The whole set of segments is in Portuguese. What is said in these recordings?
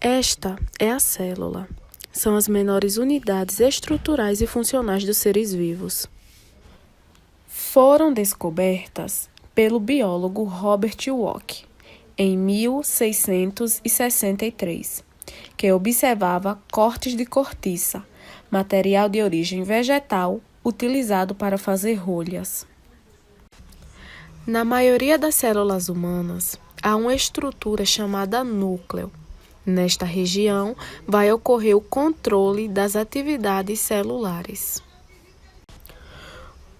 Esta é a célula. São as menores unidades estruturais e funcionais dos seres vivos. Foram descobertas pelo biólogo Robert Wood em 1663, que observava cortes de cortiça, material de origem vegetal utilizado para fazer rolhas. Na maioria das células humanas, há uma estrutura chamada núcleo. Nesta região, vai ocorrer o controle das atividades celulares.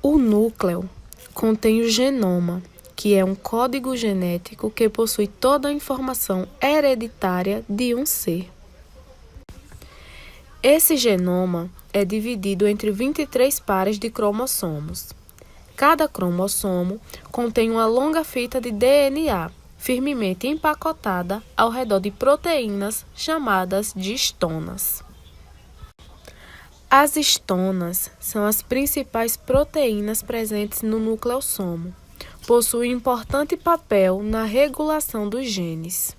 O núcleo contém o genoma, que é um código genético que possui toda a informação hereditária de um ser. Esse genoma é dividido entre 23 pares de cromossomos. Cada cromossomo contém uma longa fita de DNA, firmemente empacotada ao redor de proteínas chamadas de estonas. As estonas são as principais proteínas presentes no nucleossomo. Possuem importante papel na regulação dos genes.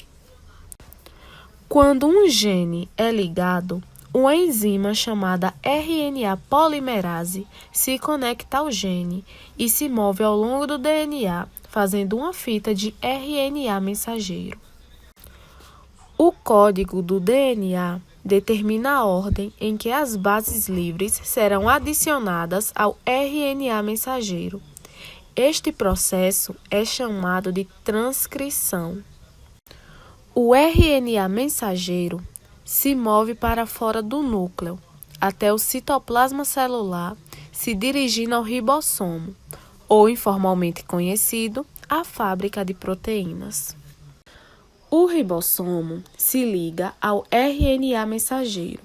Quando um gene é ligado, uma enzima chamada RNA polimerase se conecta ao gene e se move ao longo do DNA, fazendo uma fita de RNA mensageiro. O código do DNA determina a ordem em que as bases livres serão adicionadas ao RNA mensageiro. Este processo é chamado de transcrição. O RNA mensageiro se move para fora do núcleo, até o citoplasma celular, se dirigindo ao ribossomo, ou informalmente conhecido, a fábrica de proteínas. O ribossomo se liga ao RNA mensageiro.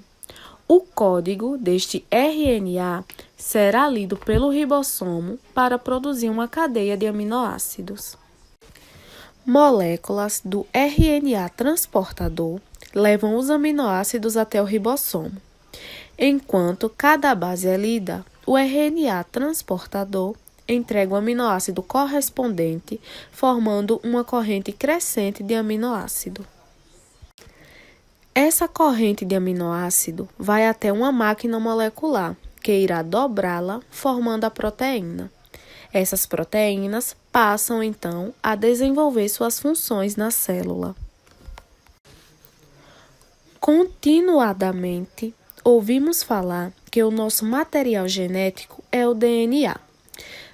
O código deste RNA será lido pelo ribossomo para produzir uma cadeia de aminoácidos. Moléculas do RNA transportador levam os aminoácidos até o ribossomo. Enquanto cada base é lida, o RNA transportador entrega o aminoácido correspondente, formando uma corrente crescente de aminoácido. Essa corrente de aminoácido vai até uma máquina molecular, que irá dobrá-la, formando a proteína. Essas proteínas passam, então, a desenvolver suas funções na célula. Continuadamente, ouvimos falar que o nosso material genético é o DNA.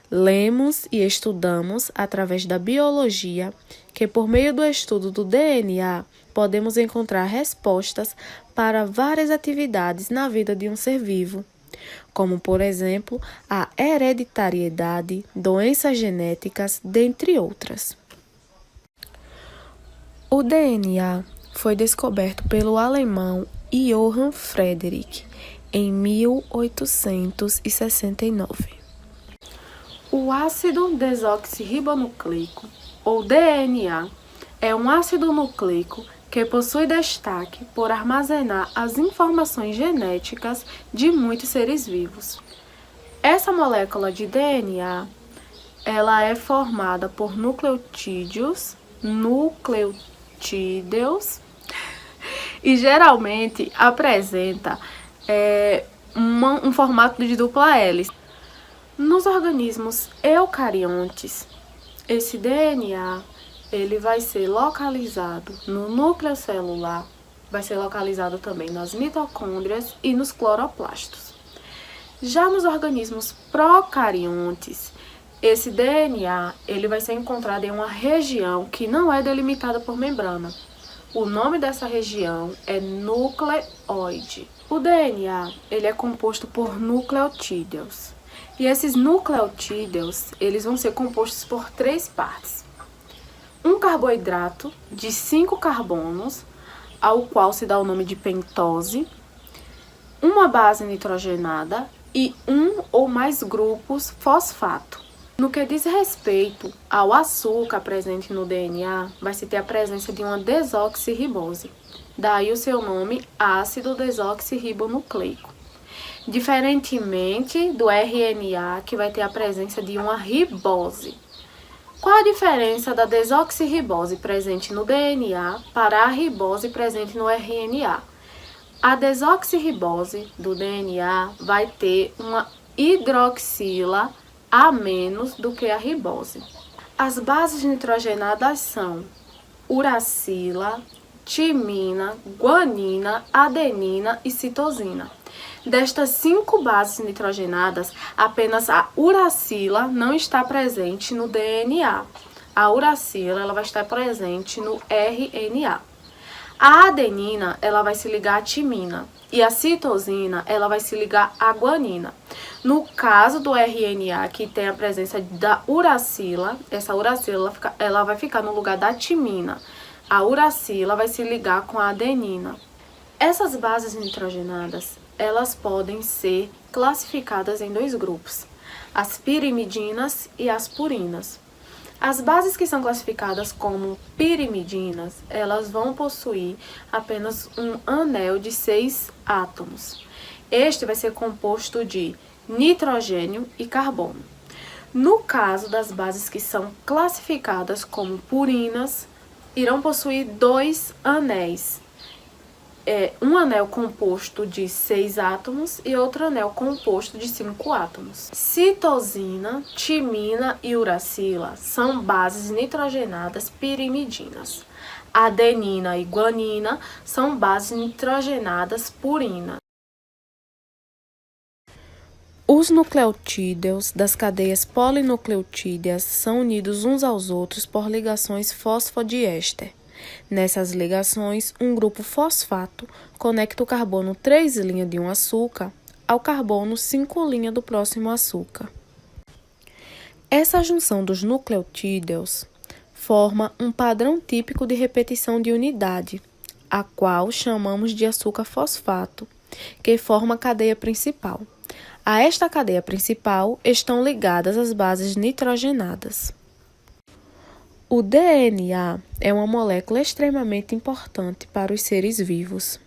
Lemos e estudamos, através da biologia, que por meio do estudo do DNA, podemos encontrar respostas para várias atividades na vida de um ser vivo, como, por exemplo, a hereditariedade, doenças genéticas, dentre outras. O DNA foi descoberto pelo alemão Johann Friedrich em 1869. O ácido desoxirribonucleico, ou DNA, é um ácido nucleico que possui destaque por armazenar as informações genéticas de muitos seres vivos. Essa molécula de DNA, ela é formada por nucleotídeos e geralmente apresenta um formato de dupla hélice. Nos organismos eucariontes, esse DNA ele vai ser localizado no núcleo celular, vai ser localizado também nas mitocôndrias e nos cloroplastos. Já nos organismos procariontes, esse DNA ele vai ser encontrado em uma região que não é delimitada por membrana. O nome dessa região é nucleoide. O DNA ele é composto por nucleotídeos. E esses nucleotídeos eles vão ser compostos por 3 partes. Um carboidrato de 5 carbonos, ao qual se dá o nome de pentose, uma base nitrogenada e um ou mais grupos fosfato. No que diz respeito ao açúcar presente no DNA, vai se ter a presença de uma desoxirribose. Daí o seu nome, ácido desoxirribonucleico. Diferentemente do RNA, que vai ter a presença de uma ribose. Qual a diferença da desoxirribose presente no DNA para a ribose presente no RNA? A desoxirribose do DNA vai ter uma hidroxila a menos do que a ribose. As bases nitrogenadas são uracila, timina, guanina, adenina e citosina. Destas 5 bases nitrogenadas, apenas a uracila não está presente no DNA. A uracila ela vai estar presente no RNA. A adenina ela vai se ligar à timina e a citosina ela vai se ligar à guanina. No caso do RNA, que tem a presença da uracila, essa uracila ela vai ficar no lugar da timina. A uracila vai se ligar com a adenina. Essas bases nitrogenadas, elas podem ser classificadas em 2 grupos, as pirimidinas e as purinas. As bases que são classificadas como pirimidinas, elas vão possuir apenas um anel de 6 átomos. Este vai ser composto de nitrogênio e carbono. No caso das bases que são classificadas como purinas, irão possuir 2 anéis. Um anel composto de 6 átomos e outro anel composto de 5 átomos. Citosina, timina e uracila são bases nitrogenadas pirimidinas. Adenina e guanina são bases nitrogenadas purinas. Os nucleotídeos das cadeias polinucleotídeas são unidos uns aos outros por ligações fosfodiéster. Nessas ligações, um grupo fosfato conecta o carbono 3' de um açúcar ao carbono 5' do próximo açúcar. Essa junção dos nucleotídeos forma um padrão típico de repetição de unidade, a qual chamamos de açúcar fosfato, que forma a cadeia principal. A esta cadeia principal estão ligadas as bases nitrogenadas. O DNA é uma molécula extremamente importante para os seres vivos.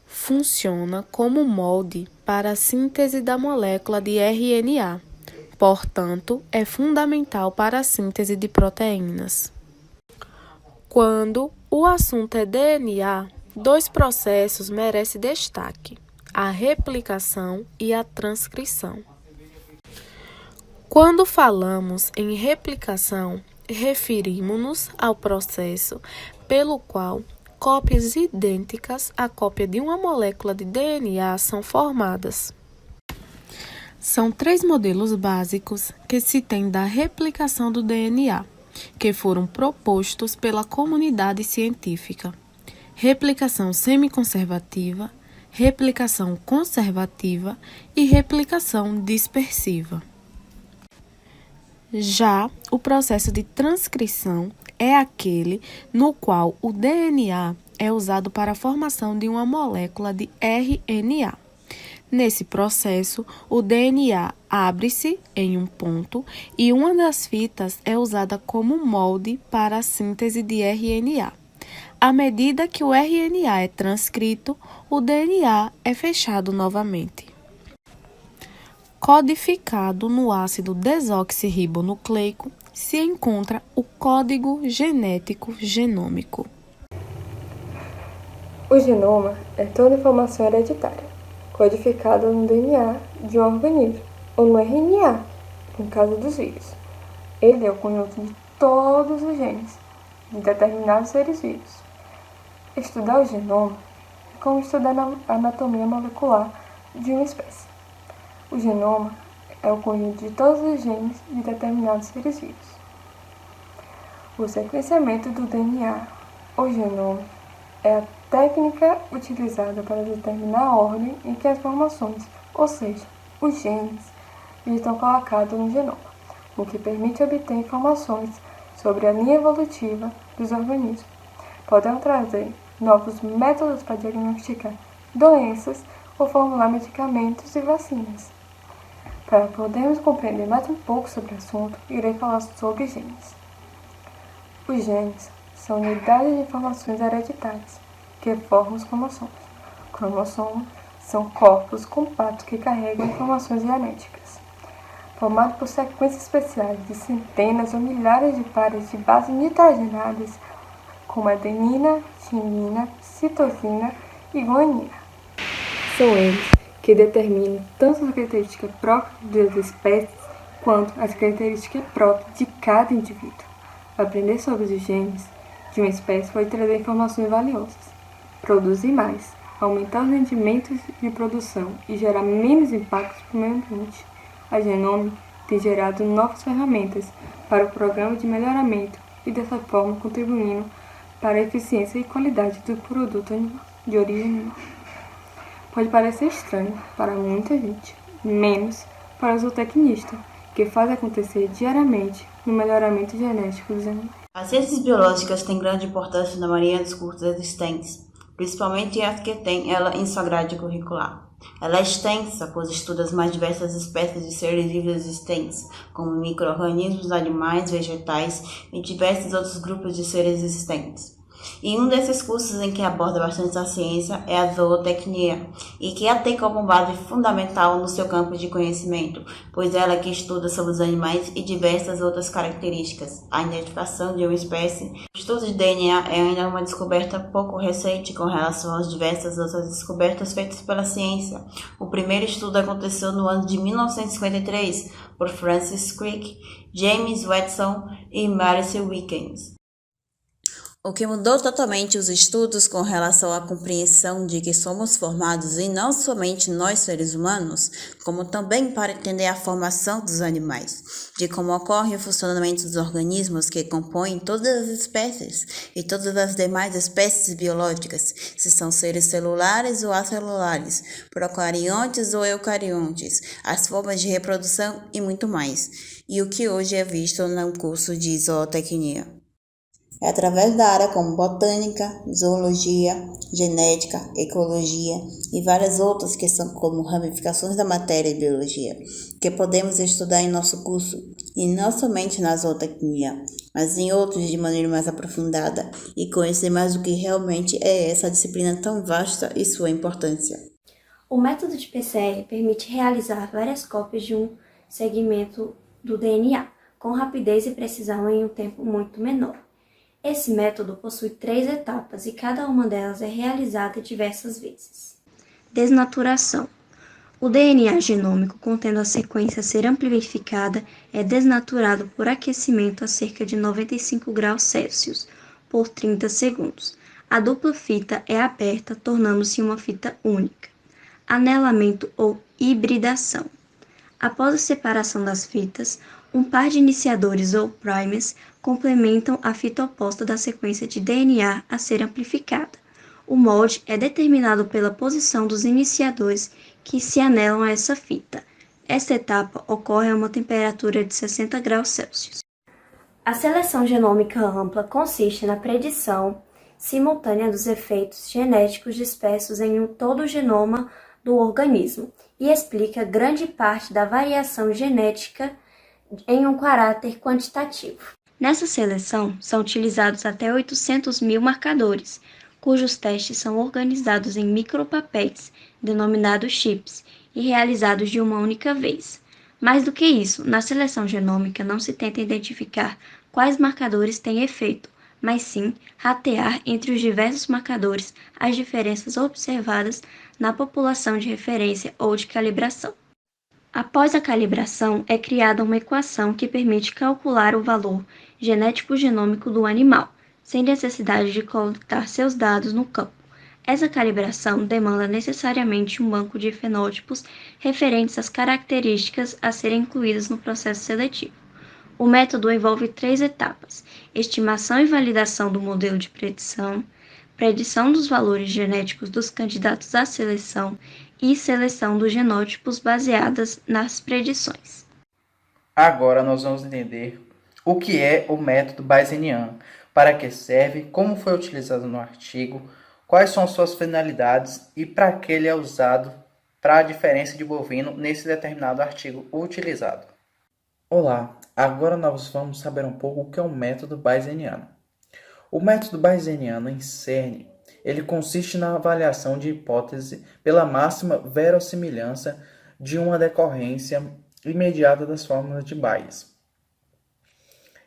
Funciona como molde para a síntese da molécula de RNA, portanto, é fundamental para a síntese de proteínas. Quando o assunto é DNA, 2 processos merecem destaque: a replicação e a transcrição. Quando falamos em replicação, referimos-nos ao processo pelo qual cópias idênticas à cópia de uma molécula de DNA são formadas. São 3 modelos básicos que se tem da replicação do DNA, que foram propostos pela comunidade científica: replicação semiconservativa, replicação conservativa e replicação dispersiva. Já o processo de transcrição é aquele no qual o DNA é usado para a formação de uma molécula de RNA. Nesse processo, o DNA abre-se em um ponto e uma das fitas é usada como molde para a síntese de RNA. À medida que o RNA é transcrito, o DNA é fechado novamente. Codificado no ácido desoxirribonucleico, se encontra o código genético genômico. O genoma é toda informação hereditária, codificada no DNA de um organismo, ou no RNA, no caso dos vírus. Ele é o conjunto de todos os genes de determinados seres vivos. Estudar o genoma é como estudar a anatomia molecular de uma espécie. O genoma é o conjunto de todos os genes de determinados seres vivos. O sequenciamento do DNA, ou genoma, é a técnica utilizada para determinar a ordem em que as informações, ou seja, os genes, estão colocados no genoma, o que permite obter informações sobre a linha evolutiva dos organismos. Podemos trazer novos métodos para diagnosticar doenças ou formular medicamentos e vacinas. Para podermos compreender mais um pouco sobre o assunto, irei falar sobre genes. Os genes são unidades de informações hereditárias que formam os cromossomos. Cromossomos são corpos compactos que carregam informações genéticas. formado por sequências especiais de centenas ou milhares de pares de bases nitrogenadas, como adenina, timina, citosina e guanina. São eles que determinam tanto as características próprias das espécies quanto as características próprias de cada indivíduo. Aprender sobre os genes de uma espécie pode trazer informações valiosas, produzir mais, aumentar os rendimentos de produção e gerar menos impactos para o meio ambiente. A genômica tem gerado novas ferramentas para o programa de melhoramento e, dessa forma, contribuindo para a eficiência e qualidade do produto animal, de origem animal. Pode parecer estranho para muita gente, menos para os zootecnistas, que fazem acontecer diariamente no melhoramento genético dos animais. As ciências biológicas têm grande importância na maioria dos cursos existentes, principalmente as que têm ela em sua grade curricular. Ela é extensa, pois estuda as mais diversas espécies de seres vivos existentes, como micro-organismos, animais, vegetais e diversos outros grupos de seres existentes. E um desses cursos em que aborda bastante a ciência é a zootecnia, e que a tem como base fundamental no seu campo de conhecimento, pois ela que estuda sobre os animais e diversas outras características. A identificação de uma espécie. O estudo de DNA é ainda uma descoberta pouco recente com relação às diversas outras descobertas feitas pela ciência. O primeiro estudo aconteceu no ano de 1953 por Francis Crick, James Watson e Maurice Wilkins. O que mudou totalmente os estudos com relação à compreensão de que somos formados e não somente nós seres humanos, como também para entender a formação dos animais, de como ocorre o funcionamento dos organismos que compõem todas as espécies e todas as demais espécies biológicas, se são seres celulares ou acelulares, procariontes ou eucariontes, as formas de reprodução e muito mais, e o que hoje é visto no curso de zootecnia. É através da área como botânica, zoologia, genética, ecologia e várias outras que são como ramificações da matéria e biologia, que podemos estudar em nosso curso, e não somente na zootecnia, mas em outros de maneira mais aprofundada, e conhecer mais o que realmente é essa disciplina tão vasta e sua importância. O método de PCR permite realizar várias cópias de um segmento do DNA, com rapidez e precisão em um tempo muito menor. Esse método possui 3 etapas e cada uma delas é realizada diversas vezes. Desnaturação. O DNA genômico contendo a sequência a ser amplificada é desnaturado por aquecimento a cerca de 95 graus Celsius por 30 segundos. A dupla fita é aberta, tornando-se uma fita única. Anelamento ou hibridação. Após a separação das fitas, um par de iniciadores ou primers complementam a fita oposta da sequência de DNA a ser amplificada. O molde é determinado pela posição dos iniciadores que se anelam a essa fita. Esta etapa ocorre a uma temperatura de 60 graus Celsius. A seleção genômica ampla consiste na predição simultânea dos efeitos genéticos dispersos em todo o genoma do organismo e explica grande parte da variação genética em um caráter quantitativo. Nessa seleção, são utilizados até 800.000 marcadores, cujos testes são organizados em micropapéis, denominados chips, e realizados de uma única vez. Mais do que isso, na seleção genômica não se tenta identificar quais marcadores têm efeito, mas sim ratear entre os diversos marcadores as diferenças observadas na população de referência ou de calibração. Após a calibração, é criada uma equação que permite calcular o valor genético-genômico do animal, sem necessidade de coletar seus dados no campo. Essa calibração demanda necessariamente um banco de fenótipos referentes às características a serem incluídas no processo seletivo. O método envolve 3 etapas: estimação e validação do modelo de predição dos valores genéticos dos candidatos à seleção e seleção dos genótipos baseadas nas predições. Agora nós vamos entender o que é o método Bayesiano, para que serve, como foi utilizado no artigo, quais são suas finalidades e para que ele é usado para a diferença de bovino nesse determinado artigo utilizado. Olá, agora nós vamos saber um pouco o que é o método Bayesiano. O método Bayesiano em cerne, ele consiste na avaliação de hipótese pela máxima verossimilhança de uma decorrência imediata das fórmulas de Bayes.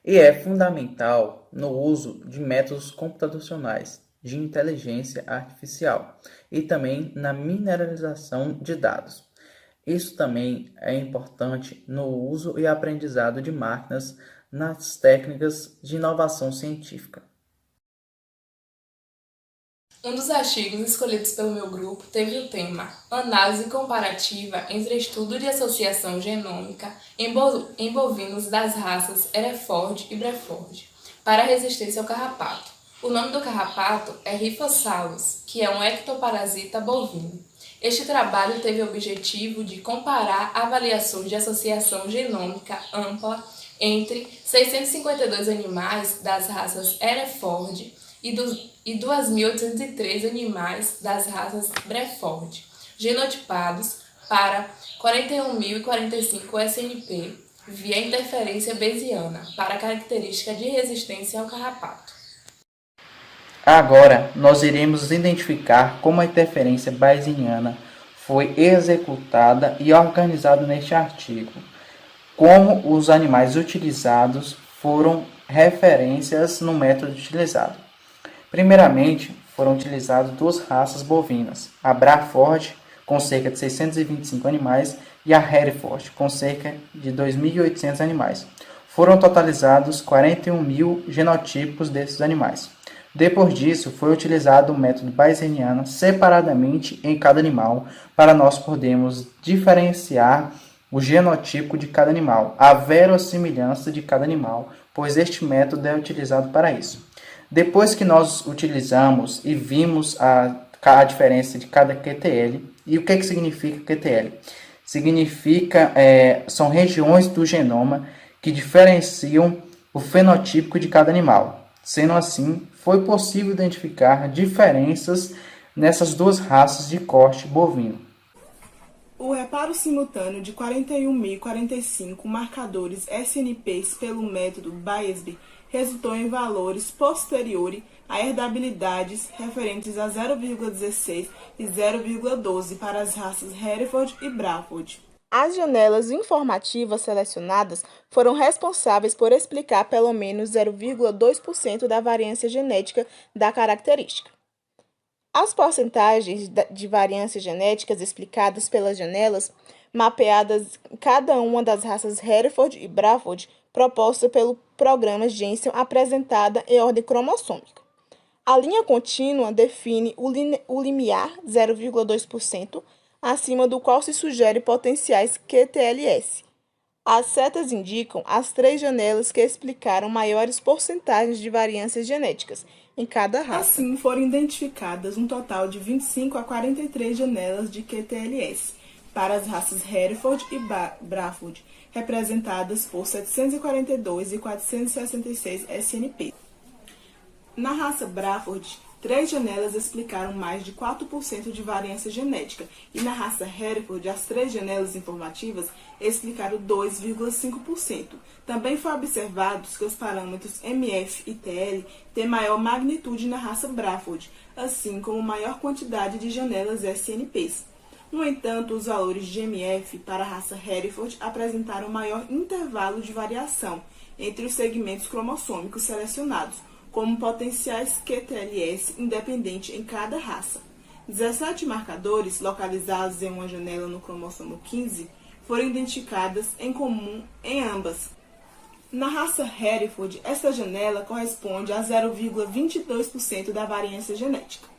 E é fundamental no uso de métodos computacionais de inteligência artificial e também na mineralização de dados. Isso também é importante no uso e aprendizado de máquinas nas técnicas de inovação científica. Um dos artigos escolhidos pelo meu grupo teve o tema Análise comparativa entre estudo de associação genômica em bovinos das raças Hereford e Breford para resistência ao carrapato. O nome do carrapato é Rhiphosalus, que é um ectoparasita bovino. Este trabalho teve o objetivo de comparar avaliações de associação genômica ampla entre 652 animais das raças Hereford e 2.803 animais das raças Breford, genotipados para 41.045 SNP via interferência bayesiana para característica de resistência ao carrapato. Agora, nós iremos identificar como a interferência bayesiana foi executada e organizada neste artigo, como os animais utilizados foram referências no método utilizado. Primeiramente, foram utilizadas duas raças bovinas, a Braford, com cerca de 625 animais, e a Hereford, com cerca de 2.800 animais. Foram totalizados 41.000 genotipos desses animais. Depois disso, foi utilizado o método bayesiano separadamente em cada animal, para nós podermos diferenciar o genotipo de cada animal, a verossimilhança de cada animal, pois este método é utilizado para isso. Depois que nós utilizamos e vimos a diferença de cada QTL, e o que significa QTL? São regiões do genoma que diferenciam o fenotípico de cada animal. Sendo assim, foi possível identificar diferenças nessas duas raças de corte bovino. O reparo simultâneo de 41.045 marcadores SNPs pelo método Bayes resultou em valores posteriores a herdabilidades referentes a 0,16 e 0,12 para as raças Hereford e Braford. As janelas informativas selecionadas foram responsáveis por explicar pelo menos 0,2% da variância genética da característica. As porcentagens de variâncias genéticas explicadas pelas janelas, mapeadas em cada uma das raças Hereford e Braford, proposta pelo programa Jensen apresentada em ordem cromossômica. A linha contínua define o limiar 0,2%, acima do qual se sugere potenciais QTLS. As setas indicam as 3 janelas que explicaram maiores porcentagens de variâncias genéticas em cada raça. Assim, foram identificadas um total de 25 a 43 janelas de QTLS para as raças Hereford e Braford, representadas por 742 e 466 SNP. Na raça Braford, 3 janelas explicaram mais de 4% de variância genética, e na raça Hereford, as 3 janelas informativas explicaram 2,5%. Também foi observado que os parâmetros MF e TL têm maior magnitude na raça Braford, assim como maior quantidade de janelas SNPs. No entanto, os valores de MF para a raça Hereford apresentaram maior intervalo de variação entre os segmentos cromossômicos selecionados, como potenciais QTLS independente em cada raça. 17 marcadores localizados em uma janela no cromossomo 15 foram identificadas em comum em ambas. Na raça Hereford, esta janela corresponde a 0,22% da variância genética,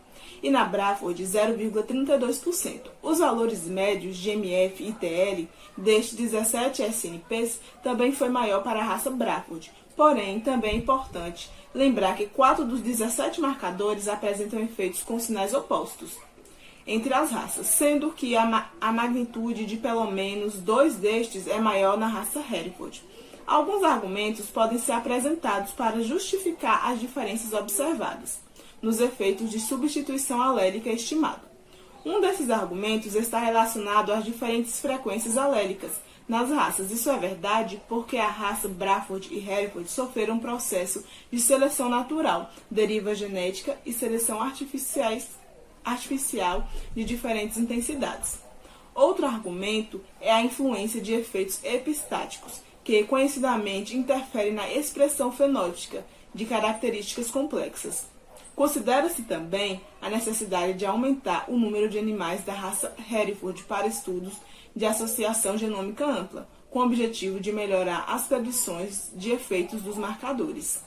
e na Braford, 0,32%. Os valores médios de MF e TL destes 17 SNPs também foi maior para a raça Braford. Porém, também é importante lembrar que 4 dos 17 marcadores apresentam efeitos com sinais opostos entre as raças, sendo que a magnitude de pelo menos 2 destes é maior na raça Hereford. Alguns argumentos podem ser apresentados para justificar as diferenças observadas nos efeitos de substituição alélica estimado. Um desses argumentos está relacionado às diferentes frequências alélicas nas raças. Isso é verdade porque a raça Braford e Hereford sofreram um processo de seleção natural, deriva genética e seleção artificial de diferentes intensidades. Outro argumento é a influência de efeitos epistáticos, que conhecidamente interferem na expressão fenótica de características complexas. Considera-se também a necessidade de aumentar o número de animais da raça Hereford para estudos de associação genômica ampla, com o objetivo de melhorar as predições de efeitos dos marcadores.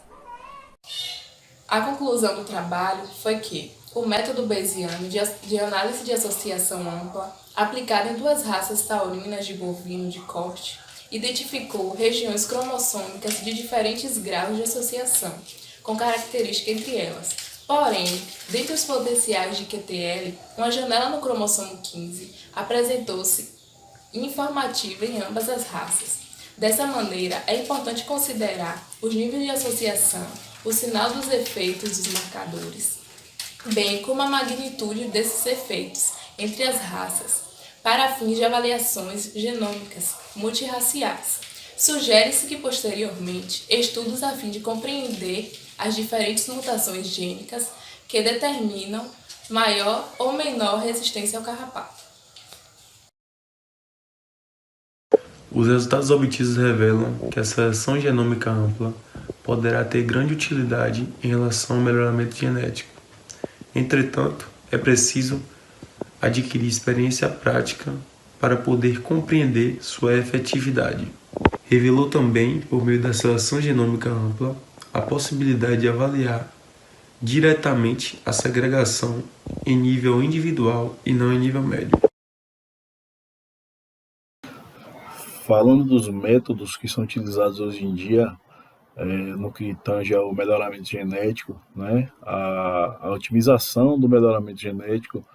A conclusão do trabalho foi que o método Bayesiano de análise de associação ampla, aplicado em 2 raças taurinas de bovino de corte, identificou regiões cromossômicas de diferentes graus de associação, com característica entre elas. Porém, dentre os potenciais de QTL, uma janela no cromossomo 15 apresentou-se informativa em ambas as raças. Dessa maneira, é importante considerar os níveis de associação, o sinal dos efeitos dos marcadores, bem como a magnitude desses efeitos entre as raças, para fins de avaliações genômicas multirraciais. Sugere-se que, posteriormente, estudos a fim de compreender as diferentes mutações gênicas que determinam maior ou menor resistência ao carrapato. Os resultados obtidos revelam que a seleção genômica ampla poderá ter grande utilidade em relação ao melhoramento genético. Entretanto, é preciso adquirir experiência prática para poder compreender sua efetividade. Revelou também, por meio da seleção genômica ampla, a possibilidade de avaliar diretamente a segregação em nível individual e não em nível médio. Falando dos métodos que são utilizados hoje em dia, no que tange ao melhoramento genético, né, a otimização do melhoramento genético,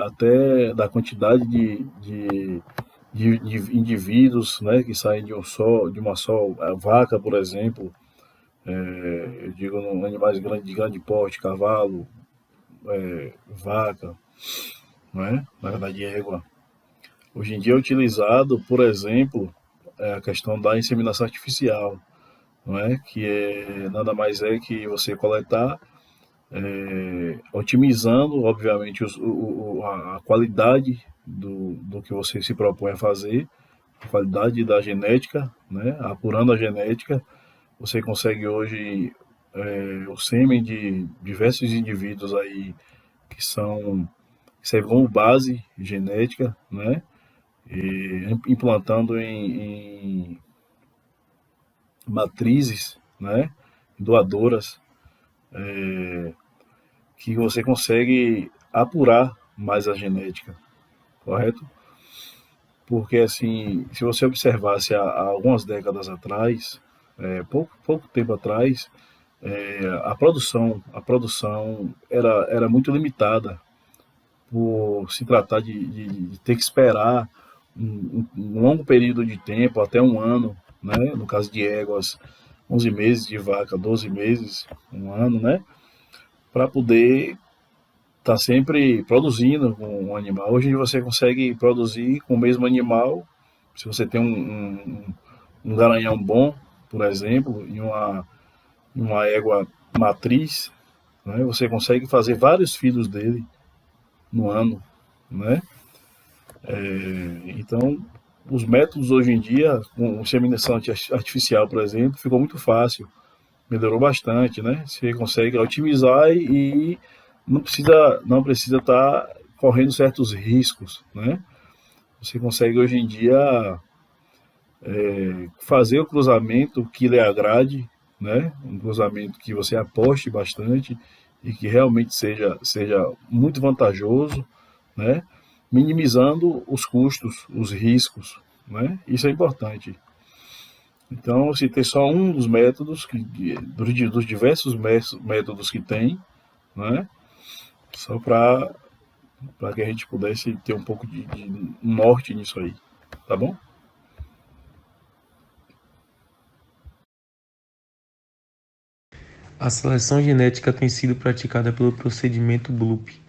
até da quantidade de indivíduos, né, que saem de uma só vaca, por exemplo, eu digo animais de grande porte, cavalo, vaca, né, na verdade égua. Hoje em dia é utilizado, por exemplo, a questão da inseminação artificial, não é? Que nada mais é que você coletar, otimizando, obviamente, a qualidade do que você se propõe a fazer, a qualidade da genética, né? Apurando a genética, você consegue hoje o sêmen de diversos indivíduos aí que servem como base genética, né? E implantando em matrizes, né, doadoras, que você consegue apurar mais a genética, correto? Porque, assim, se você observasse há algumas décadas atrás, pouco tempo atrás, a produção era muito limitada por se tratar de ter que esperar um longo período de tempo, até um ano, né? No caso de éguas, 11 meses, de vaca, 12 meses, um ano, né? Para poder estar sempre produzindo com um animal. Hoje você consegue produzir com o mesmo animal, se você tem um garanhão bom, por exemplo, e uma égua matriz, né? Você consegue fazer vários filhos dele no ano, né? Então, os métodos hoje em dia, com inseminação artificial, por exemplo, ficou muito fácil, melhorou bastante, né? Você consegue otimizar e não precisa estar correndo certos riscos, né? Você consegue hoje em dia fazer o cruzamento que lhe agrade, né? Um cruzamento que você aposte bastante e que realmente seja muito vantajoso, né? Minimizando os custos, os riscos, né? Isso é importante. Então, se ter só um dos métodos, dos diversos métodos que tem, né? Só para que a gente pudesse ter um pouco de norte nisso aí, tá bom? A seleção genética tem sido praticada pelo procedimento BLUP,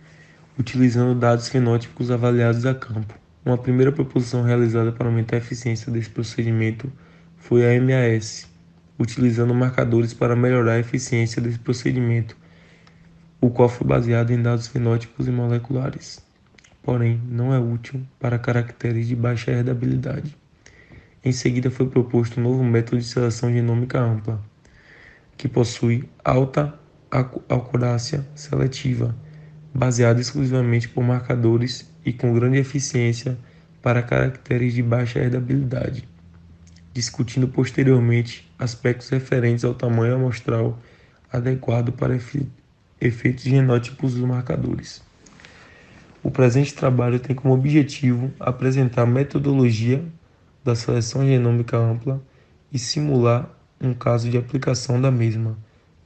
utilizando dados fenótipos avaliados a campo. Uma primeira proposição realizada para aumentar a eficiência desse procedimento foi a MAS, utilizando marcadores para melhorar a eficiência desse procedimento, o qual foi baseado em dados fenótipos e moleculares. porém não é útil para caracteres de baixa herdabilidade. Em seguida foi proposto um novo método de seleção genômica ampla, que possui alta acurácia seletiva, baseado exclusivamente por marcadores e com grande eficiência para caracteres de baixa herdabilidade, discutindo posteriormente aspectos referentes ao tamanho amostral adequado para efeitos genótipos dos marcadores. O presente trabalho tem como objetivo apresentar a metodologia da seleção genômica ampla e simular um caso de aplicação da mesma,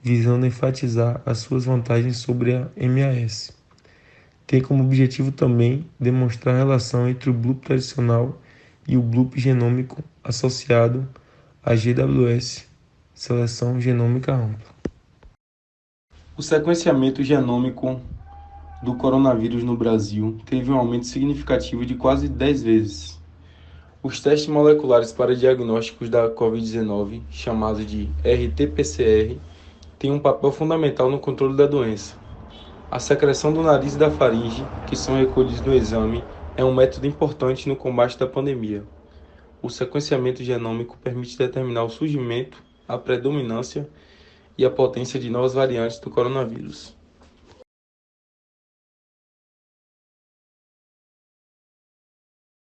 visando enfatizar as suas vantagens sobre a MAS. Tem como objetivo também demonstrar a relação entre o BLUP tradicional e o BLUP genômico associado à GWS, seleção genômica ampla. O sequenciamento genômico do coronavírus no Brasil teve um aumento significativo de quase 10 vezes. Os testes moleculares para diagnósticos da Covid-19, chamados de RT-PCR, têm um papel fundamental no controle da doença. A secreção do nariz e da faringe, que são recolhidos no exame, é um método importante no combate da pandemia. O sequenciamento genômico permite determinar o surgimento, a predominância e a potência de novas variantes do coronavírus.